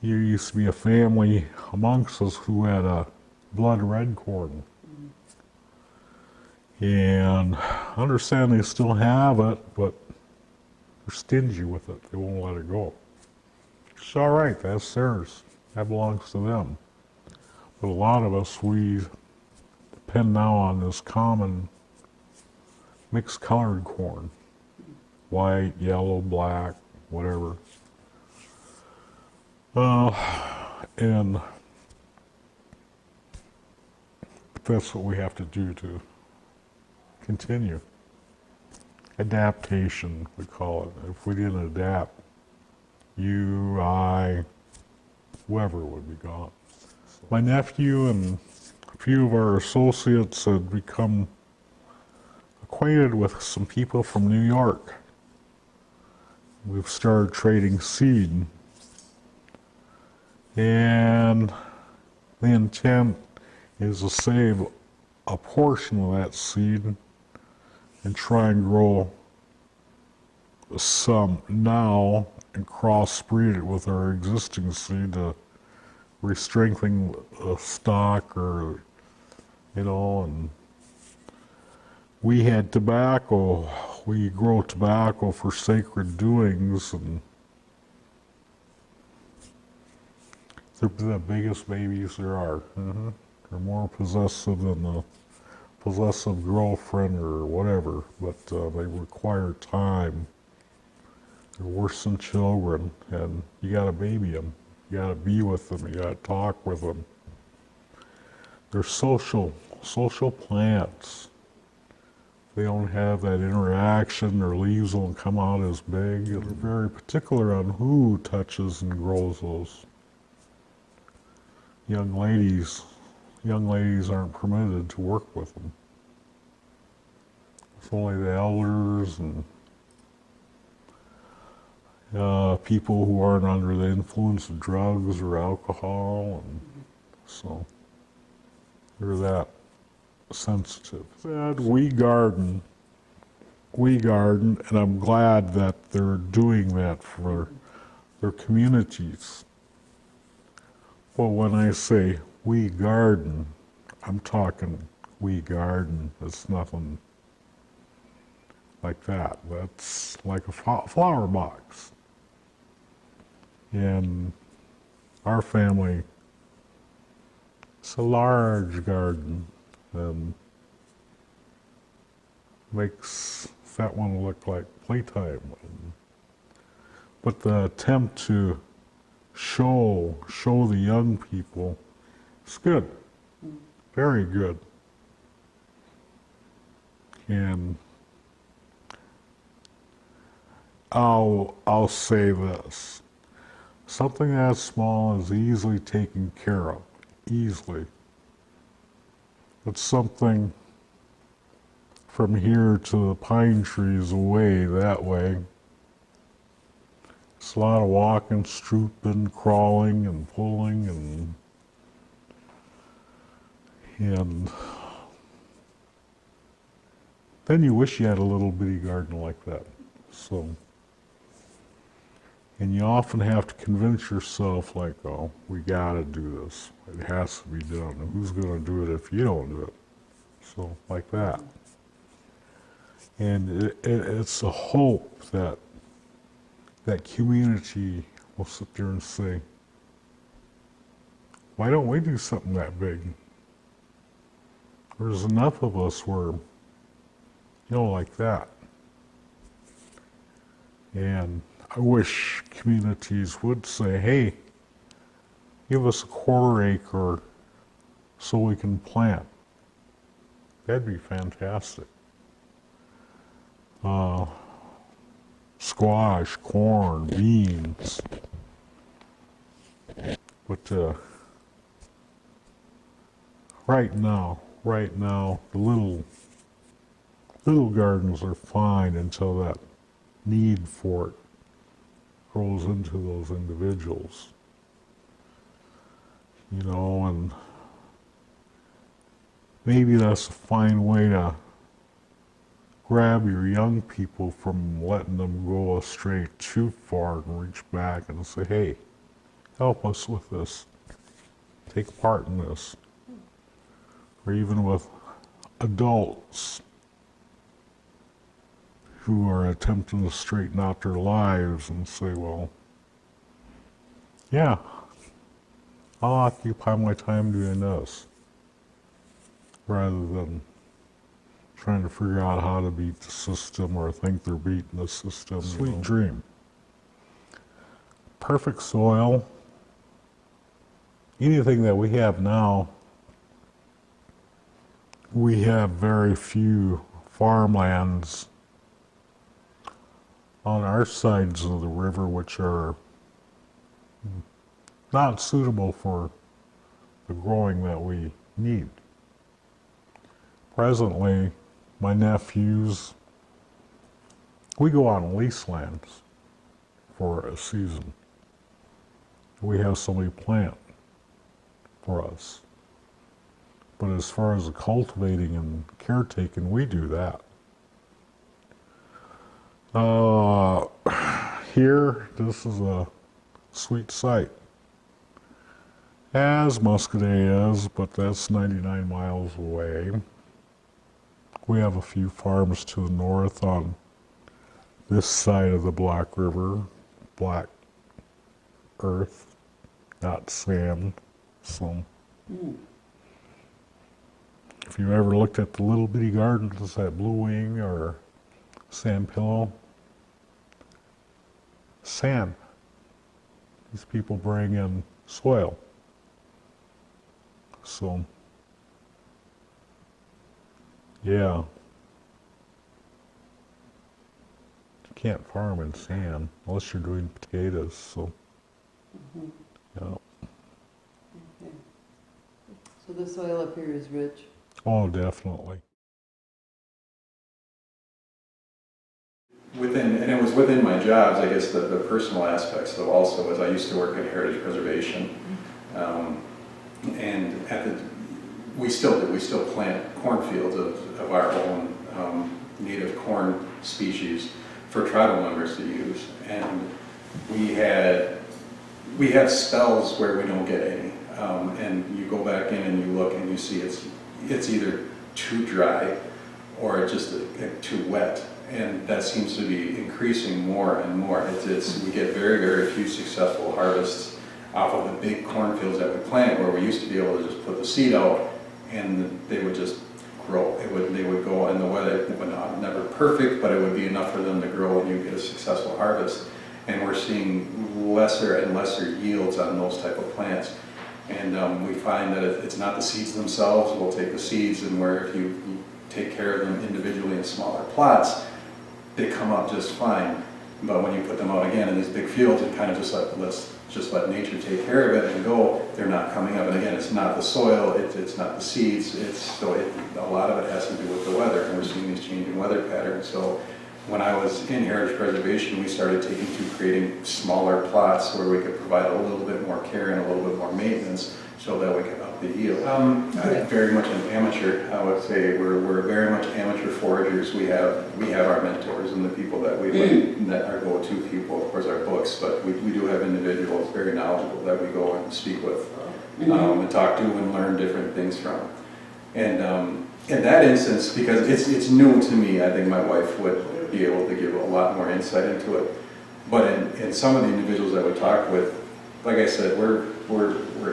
There used to be a family amongst us who had a blood red corn. And I understand they still have it, but they're stingy with it. They won't let it go. It's all right, that's theirs. That belongs to them. But a lot of us, we depend now on this common mixed colored corn. White, yellow, black, whatever. And that's what we have to do to continue. Adaptation, we call it. If we didn't adapt, you, I, whoever would be gone. My nephew and a few of our associates had become acquainted with some people from New York. We've started trading seed. And the intent is to save a portion of that seed and try and grow some now and crossbreed it with our existing seed to re-strengthen a stock, or, and we had tobacco. We grow tobacco for sacred doings, and they're the biggest babies there are. They're more possessive than the possessive girlfriend or whatever, but they require time. They're worse than children, and you gotta baby them. You gotta be with them. You gotta talk with them. They're social plants. They don't have that interaction. Their leaves won't come out as big. They're very particular on who touches and grows those. Young ladies aren't permitted to work with them. It's only the elders and people who aren't under the influence of drugs or alcohol, and so they're that sensitive. We garden, and I'm glad that they're doing that for their communities. Well, when I say we garden, I'm talking we garden. It's nothing like that. That's like a flower box. In our family, it's a large garden, and makes that one look like playtime. But the attempt to show the young people, it's good, very good. And I'll say this. Something that small is easily taken care of, easily. But something from here to the pine trees away, that way, it's a lot of walking, strooping, crawling, and pulling, and then you wish you had a little bitty garden like that. So. And you often have to convince yourself, like, oh, we gotta do this. It has to be done. And who's gonna do it if you don't do it? So, like that. And it's a hope that that community will sit there and say, why don't we do something that big? There's enough of us where, like that. And I wish communities would say, hey, give us a quarter acre so we can plant. That'd be fantastic. Squash, corn, beans. But right now, the little gardens are fine until that need for it grows into those individuals. And maybe that's a fine way to grab your young people from letting them go astray too far and reach back and say, hey, help us with this, take part in this, or even with adults who are attempting to straighten out their lives and say, well, yeah, I'll occupy my time doing this, rather than trying to figure out how to beat the system or think they're beating the system. Sweet dream. Perfect soil. Anything that we have now, we have very few farmlands on our sides of the river which are not suitable for the growing that we need. Presently, my nephews, we go on lease lands for a season. We have somebody plant for us. But as far as the cultivating and caretaking, we do that. Here, this is a sweet site. As Muscadet is, but that's 99 miles away. We have a few farms to the north on this side of the Black River, black earth, not sand. So, if you ever looked at the little bitty gardens at Blue Wing or Sand Pillow, sand. These people bring in soil. So, yeah. You can't farm in sand unless you're doing potatoes, so, yeah. Okay. So the soil up here is rich? Oh, definitely. And it was within my jobs, I guess, the personal aspects, though, also, as I used to work at Heritage Preservation. And we still do. We still plant cornfields of our own native corn species for tribal members to use. And we have spells where we don't get any. And you go back in and you look and you see it's either too dry or it's just too wet. And that seems to be increasing more and more. We get very, very few successful harvests off of the big cornfields that we plant, where we used to be able to just put the seed out and they would just grow. They would go, and the weather would never perfect, but it would be enough for them to grow and you get a successful harvest. And we're seeing lesser and lesser yields on those type of plants. And we find that it's not the seeds themselves. We'll take the seeds, and where if you take care of them individually in smaller plots, they come up just fine. But when you put them out again in these big fields and kind of just let nature take care of it and go, they're not coming up. And again, it's not the soil, it's not the seeds, a lot of it has to do with the weather, and we're seeing these changing weather patterns. So when I was in Heritage Preservation, we started taking to creating smaller plots where we could provide a little bit more care and a little bit more maintenance so that we could up the yield. I'm very much an amateur. I would say we're very much amateur foragers. We have our mentors and the people that we like, that are go-to people, of course, our books, but we do have individuals very knowledgeable that we go and speak with and talk to and learn different things from. And in that instance, because it's new to me, I think my wife would be able to give a lot more insight into it. But in some of the individuals that we talk with, like I said, we're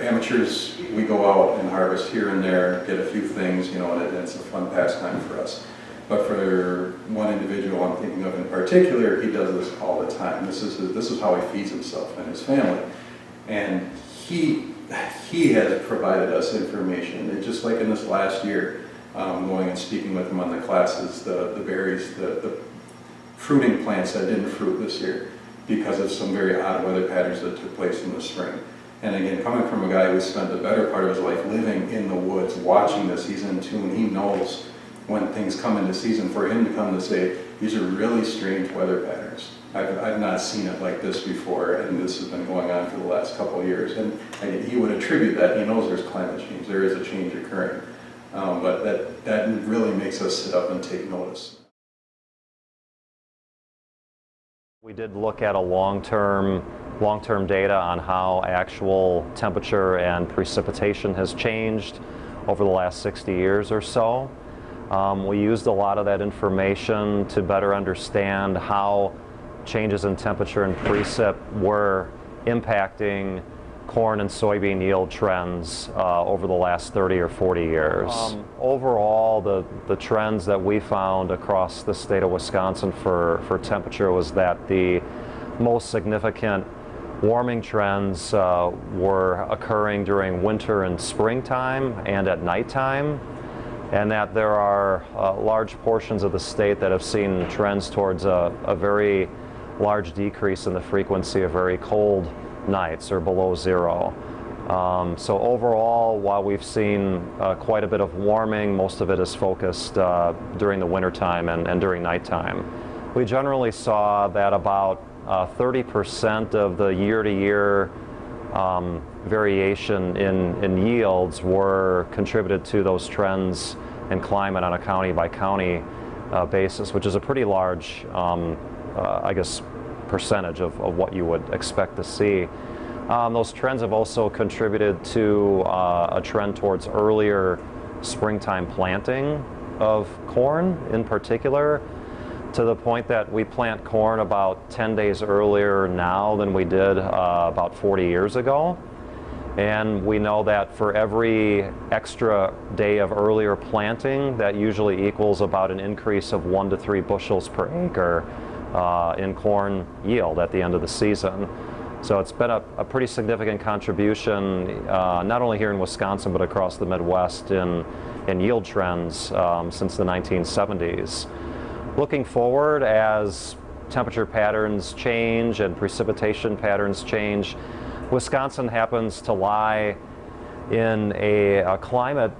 amateurs. We go out and harvest here and there, get a few things, and it's a fun pastime for us. But for one individual I'm thinking of in particular, he does this all the time. This is how he feeds himself and his family. And he has provided us information. And just like in this last year, going and speaking with him on the classes, the berries, the fruiting plants that didn't fruit this year because of some very odd weather patterns that took place in the spring. And again, coming from a guy who spent the better part of his life living in the woods, watching this, he's in tune, he knows when things come into season. For him to come to say, these are really strange weather patterns. I've not seen it like this before, and this has been going on for the last couple of years. And he would attribute that. He knows there's climate change, there is a change occurring. But that really makes us sit up and take notice. We did look at a long-term long-term data on how actual temperature and precipitation has changed over the last 60 years or so. We used a lot of that information to better understand how changes in temperature and precip were impacting corn and soybean yield trends over the last 30 or 40 years. Overall, the trends that we found across the state of Wisconsin for temperature was that the most significant warming trends were occurring during winter and springtime and at nighttime, and that there are large portions of the state that have seen trends towards a very large decrease in the frequency of very cold nights or below zero. So overall, while we've seen quite a bit of warming, most of it is focused during the wintertime and during nighttime. We generally saw that about 30% of the year-to-year variation in yields were contributed to those trends in climate on a county-by-county basis, which is a pretty large, I guess, percentage of what you would expect to see. Those trends have also contributed to a trend towards earlier springtime planting of corn in particular, to the point that we plant corn about 10 days earlier now than we did about 40 years ago. And we know that for every extra day of earlier planting, that usually equals about an increase of 1 to 3 bushels per acre in corn yield at the end of the season. So it's been a pretty significant contribution, not only here in Wisconsin, but across the Midwest in yield trends since the 1970s. Looking forward, as temperature patterns change and precipitation patterns change, Wisconsin happens to lie in a climate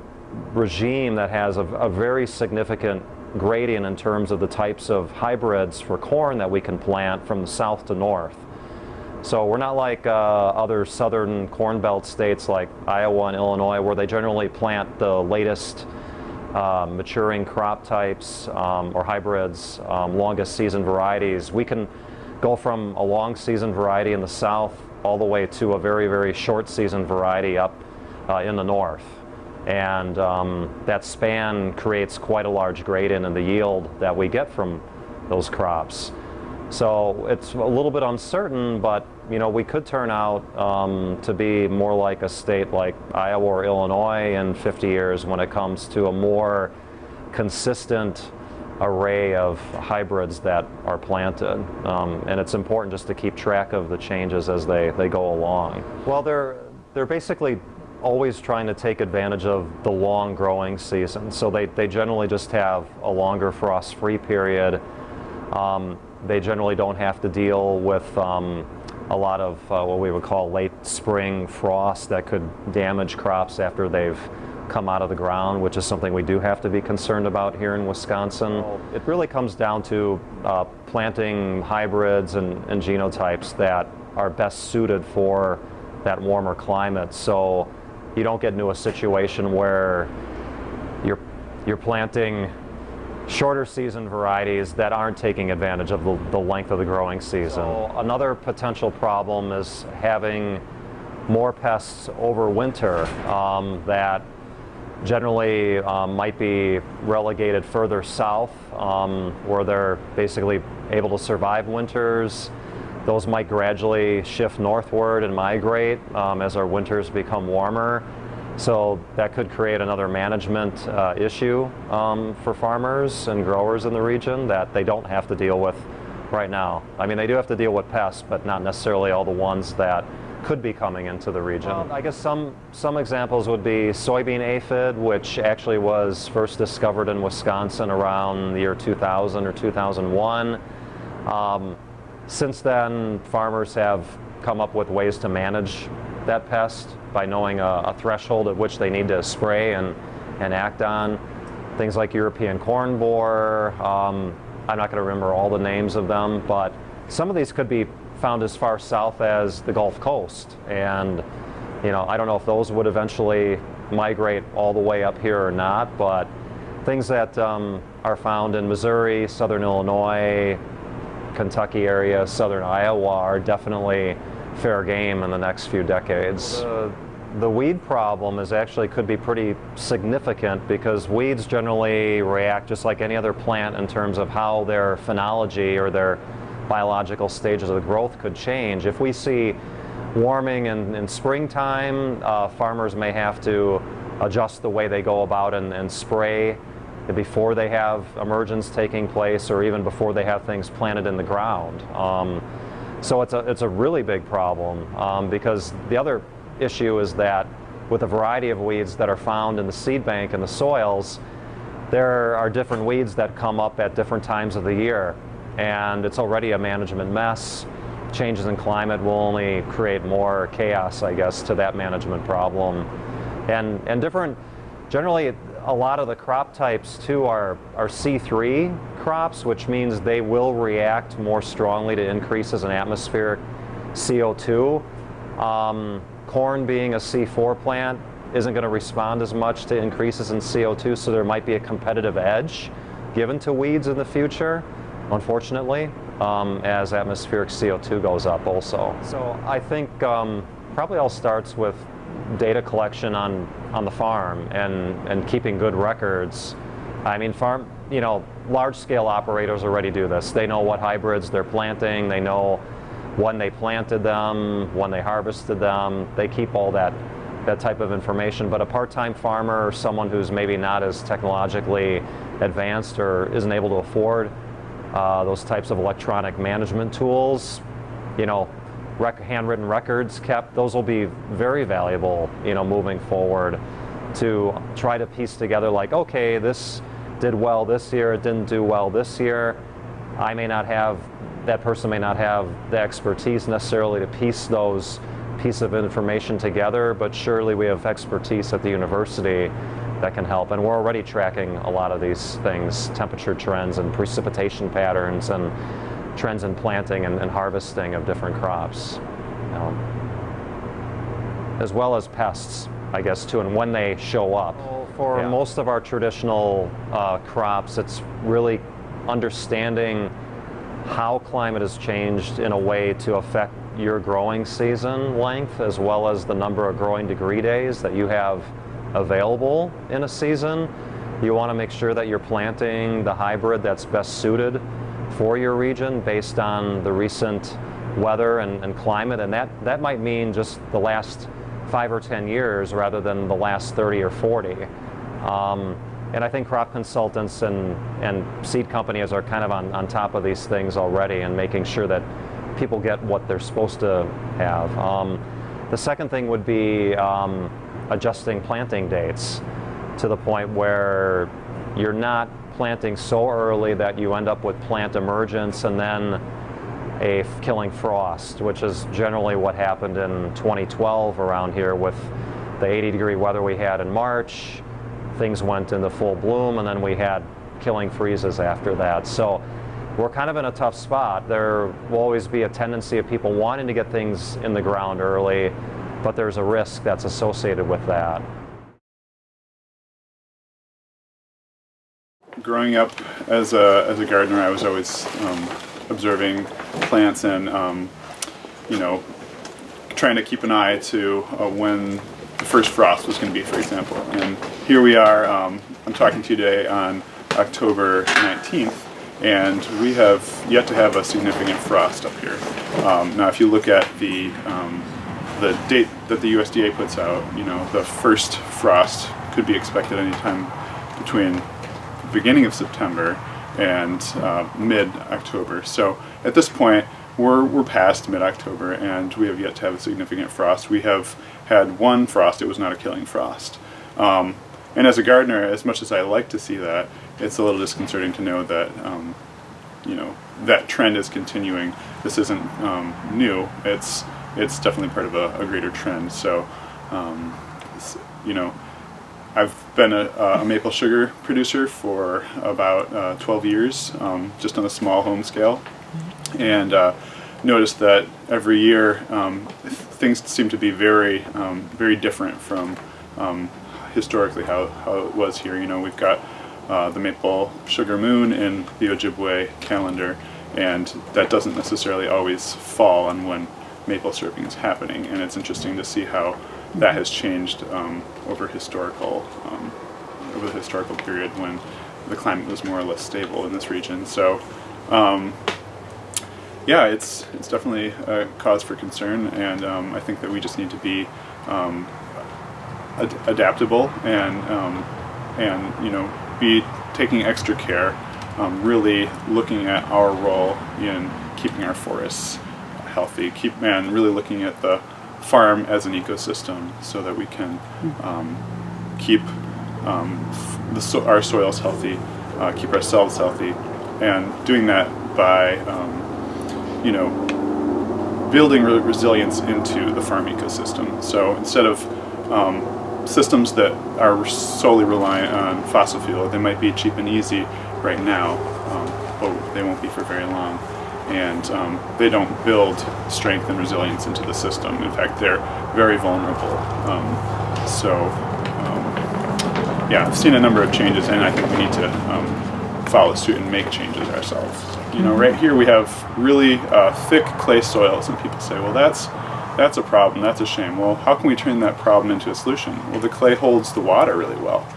regime that has a very significant gradient in terms of the types of hybrids for corn that we can plant from the south to north. So we're not like other southern corn belt states like Iowa and Illinois, where they generally plant the latest maturing crop types or hybrids, longest season varieties. We can go from a long season variety in the south all the way to a very, very short season variety up in the north. And that span creates quite a large gradient in the yield that we get from those crops. So it's a little bit uncertain, but you know, we could turn out to be more like a state like Iowa or Illinois in 50 years when it comes to a more consistent array of hybrids that are planted. And it's important just to keep track of the changes as they go along. Well, they're basically always trying to take advantage of the long growing season. So they generally just have a longer frost-free period. They generally don't have to deal with a lot of what we would call late spring frost that could damage crops after they've come out of the ground, which is something we do have to be concerned about here in Wisconsin. It really comes down to planting hybrids and genotypes that are best suited for that warmer climate, so you don't get into a situation where you're planting shorter season varieties that aren't taking advantage of the length of the growing season. So another potential problem is having more pests over winter that generally might be relegated further south where they're basically able to survive winters. Those might gradually shift northward and migrate as our winters become warmer. So that could create another management issue for farmers and growers in the region that they don't have to deal with right now. I mean, they do have to deal with pests, but not necessarily all the ones that could be coming into the region. I guess some examples would be soybean aphid, which actually was first discovered in Wisconsin around the year 2000 or 2001. Since then, farmers have come up with ways to manage that pest by knowing a threshold at which they need to spray and act on. Things like European corn borer. I'm not going to remember all the names of them, but some of these could be found as far south as the Gulf Coast. And you know, I don't know if those would eventually migrate all the way up here or not, but things that are found in Missouri, southern Illinois, Kentucky area, southern Iowa are definitely fair game in the next few decades. The weed problem could be pretty significant because weeds generally react just like any other plant in terms of how their phenology or their biological stages of growth could change. If we see warming in springtime, farmers may have to adjust the way they go about and spray before they have emergence taking place, or even before they have things planted in the ground. So it's a really big problem because the other issue is that with a variety of weeds that are found in the seed bank and the soils, there are different weeds that come up at different times of the year, and it's already a management mess. Changes in climate will only create more chaos, I guess, to that management problem. And generally a lot of the crop types too are C3 crops, which means they will react more strongly to increases in atmospheric CO2. Corn, being a C4 plant, isn't going to respond as much to increases in CO2, so there might be a competitive edge given to weeds in the future, unfortunately, as atmospheric CO2 goes up also. So I think probably all starts with data collection on the farm and keeping good records. I mean, large-scale operators already do this. They know what hybrids they're planting, they know when they planted them, when they harvested them. They keep all that type of information. But a part-time farmer or someone who's maybe not as technologically advanced or isn't able to afford those types of electronic management tools, handwritten records kept, those will be very valuable, moving forward, to try to piece together, like, okay, this did well this year, it didn't do well this year. That person may not have the expertise necessarily to piece those pieces of information together, but surely we have expertise at the university that can help. And we're already tracking a lot of these things, temperature trends and precipitation patterns and trends in planting and harvesting of different crops, as well as pests, I guess, too, and when they show up. For most of our traditional crops, it's really understanding how climate has changed in a way to affect your growing season length, as well as the number of growing degree days that you have available in a season. You want to make sure that you're planting the hybrid that's best suited for your region based on the recent weather and climate, and that might mean just the last 5 or 10 years rather than the last 30 or 40. And I think crop consultants and seed companies are kind of on top of these things already and making sure that people get what they're supposed to have. The second thing would be adjusting planting dates to the point where you're not planting so early that you end up with plant emergence and then a killing frost, which is generally what happened in 2012 around here with the 80-degree weather we had in March. Things went into full bloom, and then we had killing freezes after that. So we're kind of in a tough spot. There will always be a tendency of people wanting to get things in the ground early, but there's a risk that's associated with that. Growing up as a gardener, I was always observing plants and trying to keep an eye to when the first frost was going to be, for example. And here we are, I'm talking to you today on October 19th, and we have yet to have a significant frost up here. Now if you look at the date that the USDA puts out, the first frost could be expected anytime between the beginning of September and mid-October. So at this point, we're past mid-October, and we have yet to have a significant frost. We have had one frost. It was not a killing frost. And as a gardener, as much as I like to see that, it's a little disconcerting to know that that trend is continuing. This isn't new. It's definitely part of a greater trend. So I've been a maple sugar producer for about 12 years, just on a small home scale, and noticed that every year things seem to be very different from historically how it was here. We've got the maple sugar moon in the Ojibwe calendar, and that doesn't necessarily always fall on when maple syruping is happening, and it's interesting to see how that has changed over the historical period when the climate was more or less stable in this region. So yeah, it's definitely a cause for concern, and I think that we just need to be adaptable and you know, be taking extra care, really looking at our role in keeping our forests healthy, and really looking at the farm as an ecosystem so that we can keep our soils healthy, keep ourselves healthy, and doing that by you know, building resilience into the farm ecosystem. So instead of systems that are solely reliant on fossil fuel, they might be cheap and easy right now, but they won't be for very long. And they don't build strength and resilience into the system. In fact, they're very vulnerable. Yeah, I've seen a number of changes, and I think we need to follow suit and make changes ourselves. You know, right here we have really thick clay soils, and people say, well, that's a problem, that's a shame. Well, how can we turn that problem into a solution? Well, the clay holds the water really well.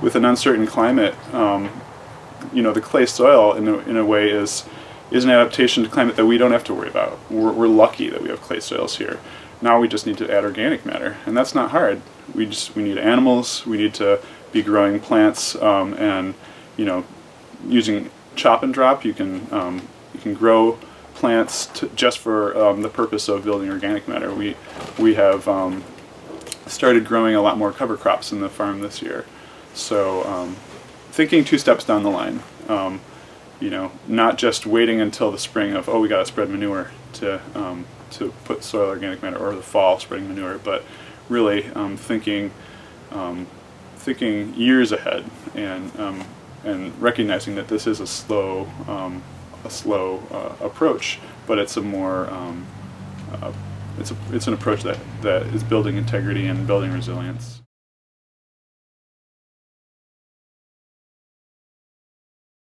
With an uncertain climate, you know, the clay soil in a way is an adaptation to climate that we don't have to worry about. We're lucky that we have clay soils here. Now we just need to add organic matter, and that's not hard. We need animals, we need to be growing plants, and you know, using chop and drop, you can grow plants just for the purpose of building organic matter. We have started growing a lot more cover crops in the farm this year. So thinking 2 steps down the line, you know, not just waiting until the spring of, oh, we got to spread manure to put soil organic matter, or the fall spreading manure, but really thinking years ahead, and recognizing that this is a slow approach, but it's a more it's an approach that is building integrity and building resilience.